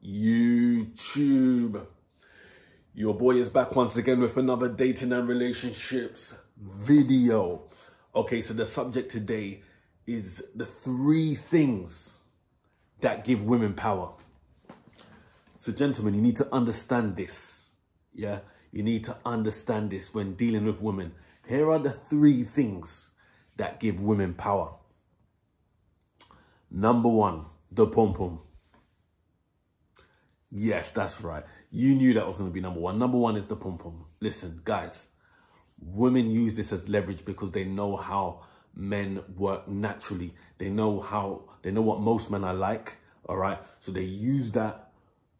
YouTube. Your boy is back once again with another dating and relationships video. Okay, so the subject today is the 3 things that give women power. So gentlemen, you need to understand this. Yeah, you need to understand this when dealing with women. Here are the 3 things that give women power. Number 1, the pom-pom. Yes, that's right. You knew that was going to be number 1. Number 1 is the pom-pom. Listen, guys, women use this as leverage because they know how men work naturally. They know what most men are like, all right? So they use that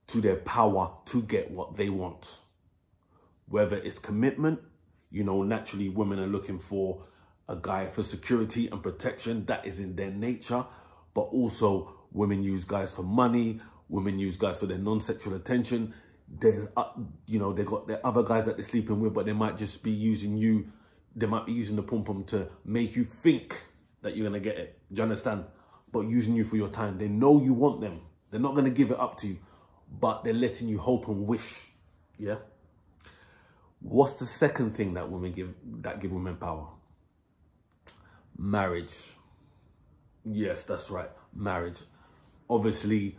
to their power to get what they want. Whether it's commitment, you know, naturally women are looking for a guy for security and protection. That is in their nature. But also women use guys for money. Women use guys for their non-sexual attention. There's, you know, they got their other guys that they're sleeping with, but they might just be using you. They might be using the pom-pom to make you think that you're going to get it. Do you understand? But using you for your time. They know you want them. They're not going to give it up to you, but they're letting you hope and wish. Yeah. What's the second thing that give women power? Marriage. Yes, that's right. Marriage. Obviously,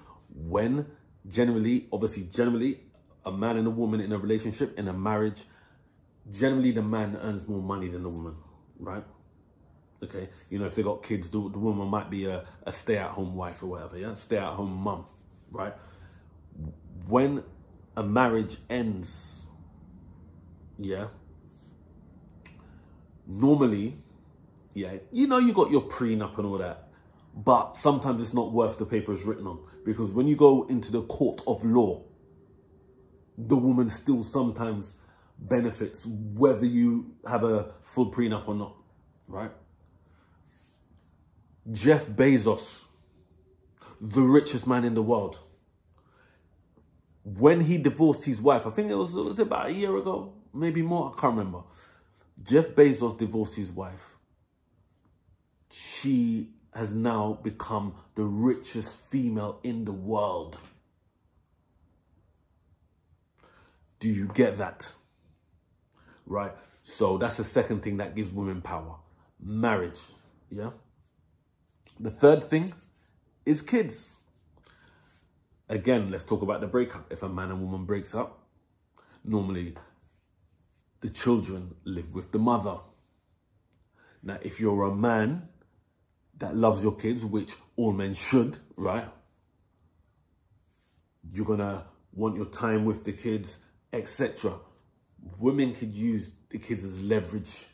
generally, a man and a woman in a relationship, in a marriage, generally the man earns more money than the woman, right? Okay, you know, if they got kids, the woman might be a stay-at-home wife or whatever, yeah? Stay-at-home mum, right? When a marriage ends, yeah, normally, yeah, you know, you got your prenup and all that, but sometimes it's not worth the paper it's written on, because when you go into the court of law, the woman still sometimes benefits whether you have a full prenup or not, right? Jeff Bezos, the richest man in the world, when he divorced his wife, I think it was about a year ago, maybe more, I can't remember. Jeff Bezos divorced his wife. She has now become the richest female in the world. Do you get that? Right? So that's the second thing that gives women power. Marriage. Yeah? The third thing is kids. Again, let's talk about the breakup. If a man and woman breaks up, normally the children live with the mother. Now, if you're a man that loves your kids, which all men should, right? You're gonna want your time with the kids, etc. Women could use the kids as leverage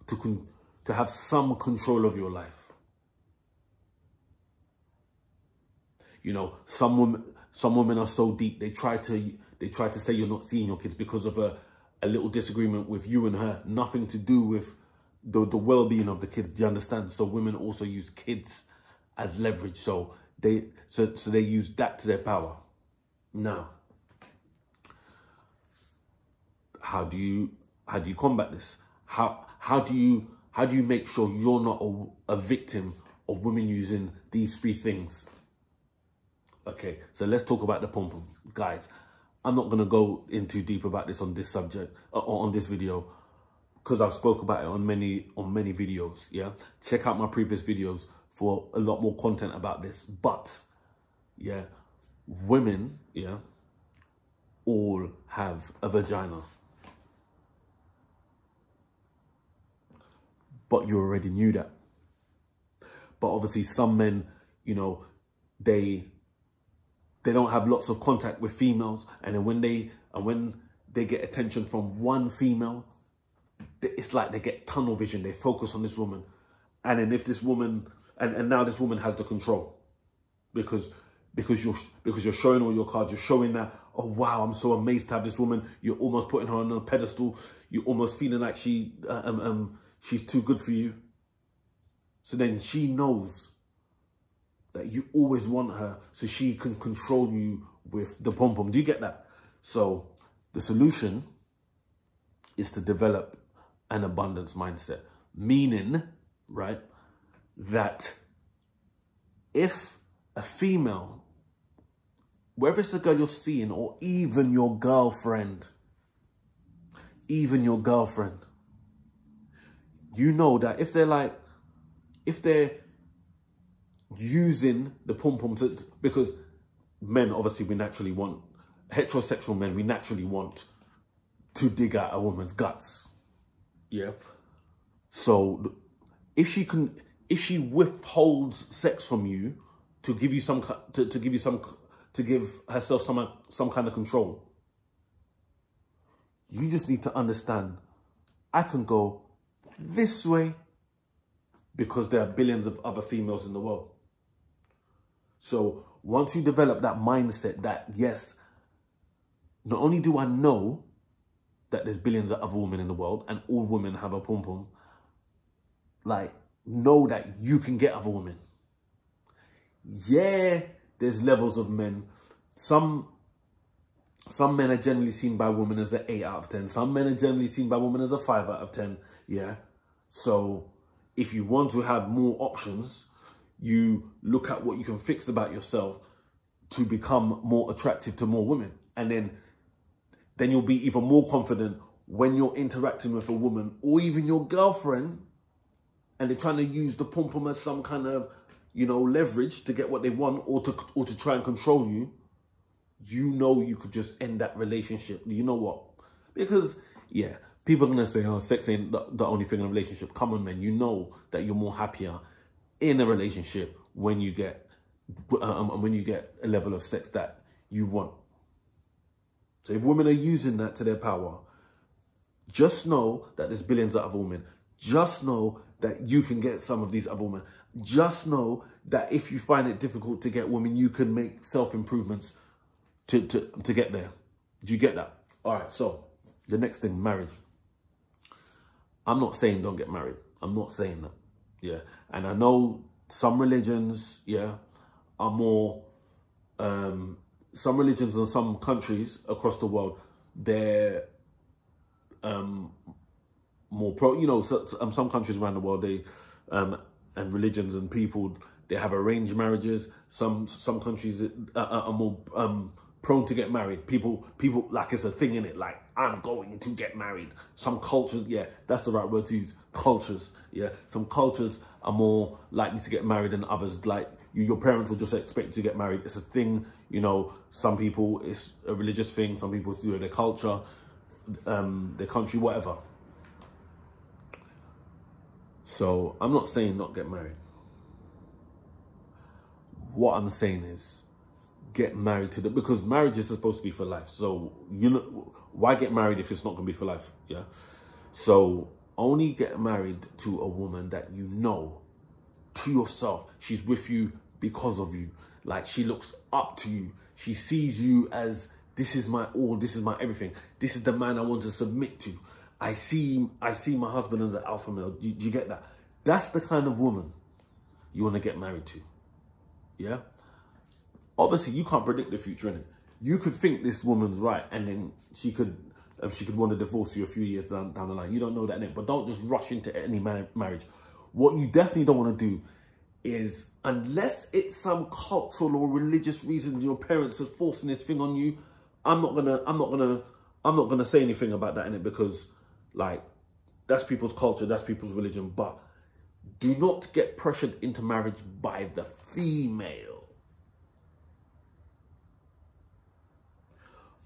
to have some control of your life. You know, some women are so deep, they try to say you're not seeing your kids because of a little disagreement with you and her, nothing to do with the well-being of the kids. Do you understand? So women also use kids as leverage. So they use that to their power. Now, how do you combat this? How do you make sure you're not a victim of women using these 3 things? Okay, so let's talk about the pom-pom. Guys, I'm not going to go in too deep about this on this subject, or on this video, because I've spoke about it on many videos, yeah? Check out my previous videos for a lot more content about this. But, yeah, women, yeah, all have a vagina. But you already knew that. But obviously some men, you know, they don't have lots of contact with females, and then when they get attention from one female, it's like they get tunnel vision. They focus on this woman, and then if this woman, and now this woman has the control, because you're showing all your cards. You're showing that, oh wow, I'm so amazed to have this woman. You're almost putting her on a pedestal. You're almost feeling like she's too good for you. So then she knows that you always want her, so she can control you with the pom-pom. Do you get that? So the solution is to develop an abundance mindset, meaning, right, that if a female whether it's a girl you're seeing or even your girlfriend, you know that if they're using the pom-pom because men, obviously, heterosexual men, we naturally want to dig out a woman's guts. Yeah. So if she withholds sex from you to give herself some kind of control, you just need to understand, I can go this way because there are billions of other females in the world. So once you develop that mindset that, yes, not only do I know that there's billions of other women in the world and all women have a pom-pom, like, know that you can get other women. Yeah, there's levels of men. Some men are generally seen by women as an 8 out of 10. Some men are generally seen by women as a 5 out of 10. Yeah. So if you want to have more options, you look at what you can fix about yourself to become more attractive to more women. And then you'll be even more confident when you're interacting with a woman or even your girlfriend and they're trying to use the pom-pom as some kind of, you know, leverage to get what they want or to try and control you. You know you could just end that relationship. You know what? Because, yeah, people are going to say, oh, sex ain't the only thing in a relationship. Come on, man. You know that you're more happier in a relationship when you get a level of sex that you want. So if women are using that to their power, just know that there's billions of other women. Just know that you can get some of these other women. Just know that if you find it difficult to get women, you can make self-improvements to get there. Do you get that? All right, so the next thing, marriage. I'm not saying don't get married. I'm not saying that. Yeah. And I know some religions, yeah, are more, some religions in some countries across the world, they're more pro, you know, some countries around the world, they, and religions and people, they have arranged marriages. Some countries are more prone to get married. People like it's a thing in it, like, I'm going to get married. Some cultures, yeah, that's the right word to use, cultures, yeah. Some cultures are more likely to get married than others. Like, your parents will just expect you to get married. It's a thing, you know. Some people, it's a religious thing. Some people do it, their culture, their country, whatever. So I'm not saying not get married. What I'm saying is get married to because marriage is supposed to be for life. So, you know, why get married if it's not going to be for life? Yeah. So only get married to a woman that you know to yourself. She's with you because of you. Like, she looks up to you. She sees you as, this is my all, this is my everything. This is the man I want to submit to. I see my husband as an alpha male. Do you get that? That's the kind of woman you want to get married to. Yeah? Obviously, you can't predict the future, innit? You could think this woman's right, and then she could want to divorce you a few years down the line. You don't know that, innit? But don't just rush into any marriage. What you definitely don't want to do is, unless it's some cultural or religious reason your parents are forcing this thing on you, I'm not gonna say anything about that, innit? Because, like, that's people's culture, that's people's religion. But do not get pressured into marriage by the female.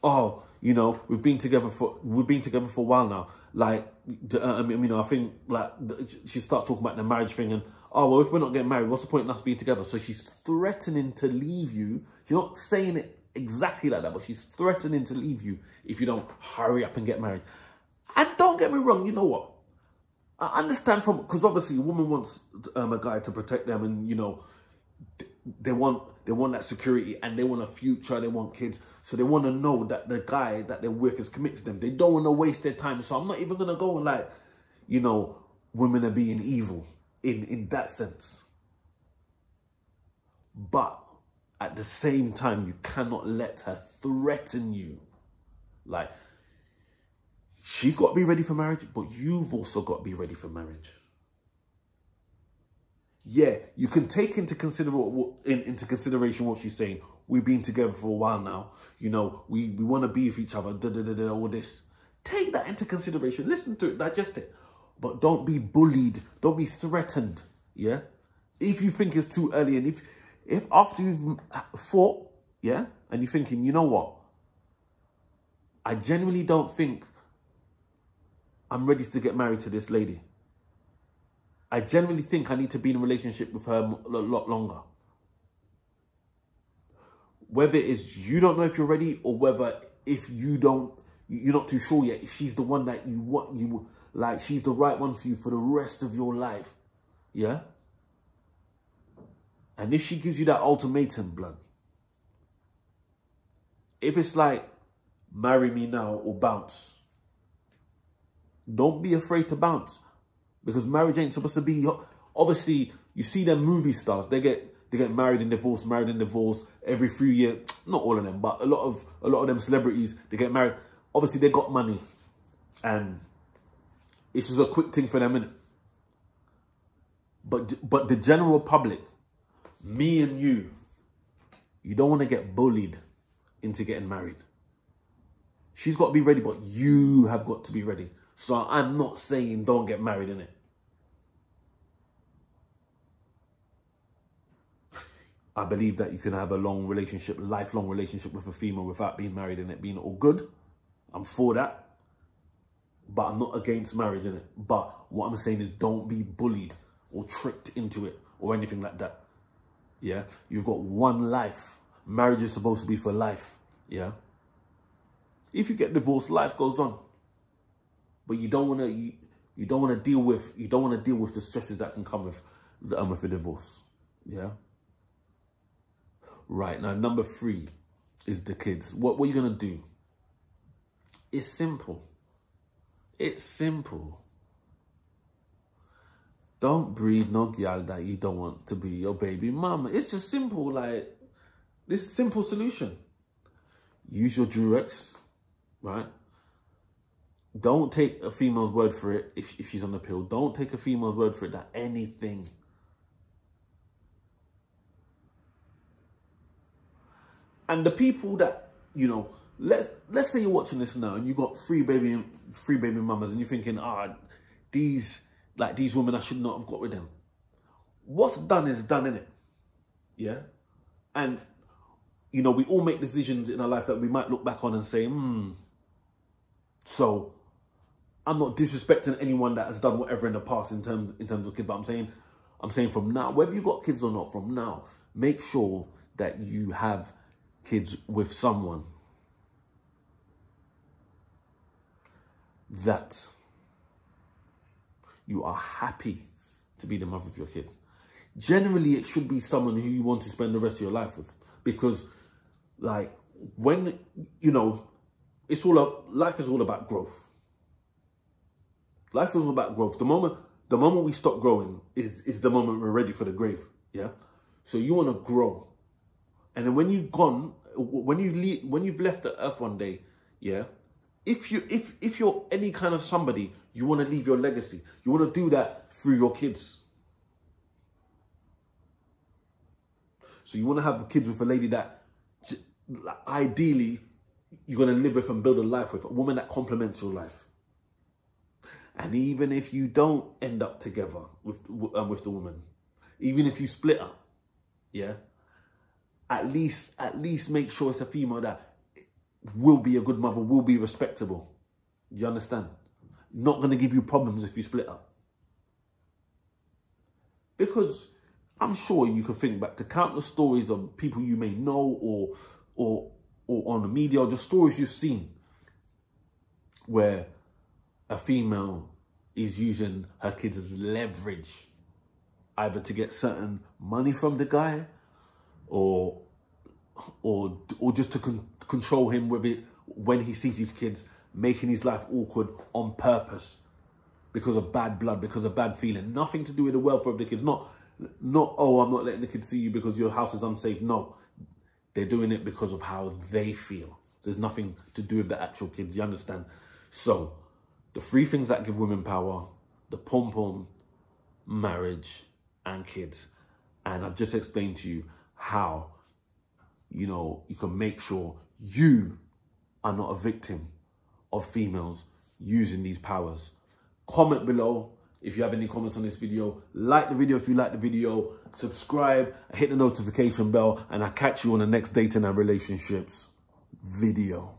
Oh, you know, we've been together for a while now. Like, I mean, I think, like, she starts talking about the marriage thing, and, oh, well, if we're not getting married, what's the point in us being together? So she's threatening to leave you. She's not saying it exactly like that, but she's threatening to leave you if you don't hurry up and get married. And don't get me wrong, you know what? I understand because obviously a woman wants a guy to protect them, and, you know, they want that security, and they want a future, they want kids. So they want to know that the guy that they're with is committed to them. They don't want to waste their time. So I'm not even going to go and, like, you know, women are being evil in that sense. But at the same time, you cannot let her threaten you. Like, she's got to be ready for marriage, but you've also got to be ready for marriage. yeah, you can take into consideration what she's saying. We've been together for a while now. You know, we want to be with each other, all this. Take that into consideration. Listen to it, digest it. But don't be bullied. Don't be threatened, yeah? If you think it's too early, and if after you've fought, yeah, and you're thinking, you know what? I genuinely don't think I'm ready to get married to this lady. I genuinely think I need to be in a relationship with her a lot longer. Whether it's you don't know if you're ready, or whether if you're not too sure yet, if she's the one that you want, like she's the right one for you for the rest of your life. Yeah? And if she gives you that ultimatum, blood, if it's like, marry me now or bounce, don't be afraid to bounce. Because marriage ain't supposed to be, obviously, you see them movie stars, they get married and divorced every few years. Not all of them, but a lot of them celebrities, they get married. Obviously, they got money, and it's just a quick thing for them, innit? But the general public, me and you don't want to get bullied into getting married. She's got to be ready, but you have got to be ready. So I'm not saying don't get married, innit? I believe that you can have a lifelong relationship with a female without being married and it being all good. I'm for that. But I'm not against marriage, innit? But what I'm saying is don't be bullied or tricked into it or anything like that. Yeah? You've got one life. Marriage is supposed to be for life. Yeah? If you get divorced, life goes on. But you don't want to deal with the stresses that can come with a divorce. Yeah? Right, now number 3 is the kids. What are you going to do? It's simple. It's simple. Don't breed no girl that you don't want to be your baby mama. It's just simple, like, this simple solution. Use your Durex, right? Don't take a female's word for it if she's on the pill. Don't take a female's word for it that anything. And the people that, you know, let's say you're watching this now and you got three baby mamas and you're thinking, these women, I should not have got with them. What's done is done, innit? Yeah? And, you know, we all make decisions in our life that we might look back on and say, So, I'm not disrespecting anyone that has done whatever in the past in terms of kids, but I'm saying from now, whether you got kids or not, from now, make sure that you have kids with someone that you are happy to be the mother of your kids. Generally, it should be someone who you want to spend the rest of your life with, because, like, when, you know, life is all about growth. Life is all about growth. The moment we stop growing is the moment we're ready for the grave. Yeah. So you want to grow, and then when you've left the earth one day, yeah. If you're any kind of somebody, you want to leave your legacy. You want to do that through your kids. So you want to have kids with a lady that ideally you're going to live with and build a life with, a woman that complements your life. And even if you don't end up together with the woman, even if you split up, yeah, at least make sure it's a female that will be a good mother, will be respectable. Do you understand? Not going to give you problems if you split up. Because I'm sure you could think back to countless stories of people you may know or on the media, or just stories you've seen where a female is using her kids as leverage, either to get certain money from the guy or just to control him with it when he sees his kids, making his life awkward on purpose because of bad blood, because of bad feeling. Nothing to do with the welfare of the kids. Not, oh, I'm not letting the kids see you because your house is unsafe. No, they're doing it because of how they feel. There's nothing to do with the actual kids, you understand? So, the 3 things that give women power: the pom-pom, marriage, and kids. And I've just explained to you how, you know, you can make sure you are not a victim of females using these powers. Comment below if you have any comments on this video. Like the video if you like the video. Subscribe, hit the notification bell, and I'll catch you on the next dating and relationships video.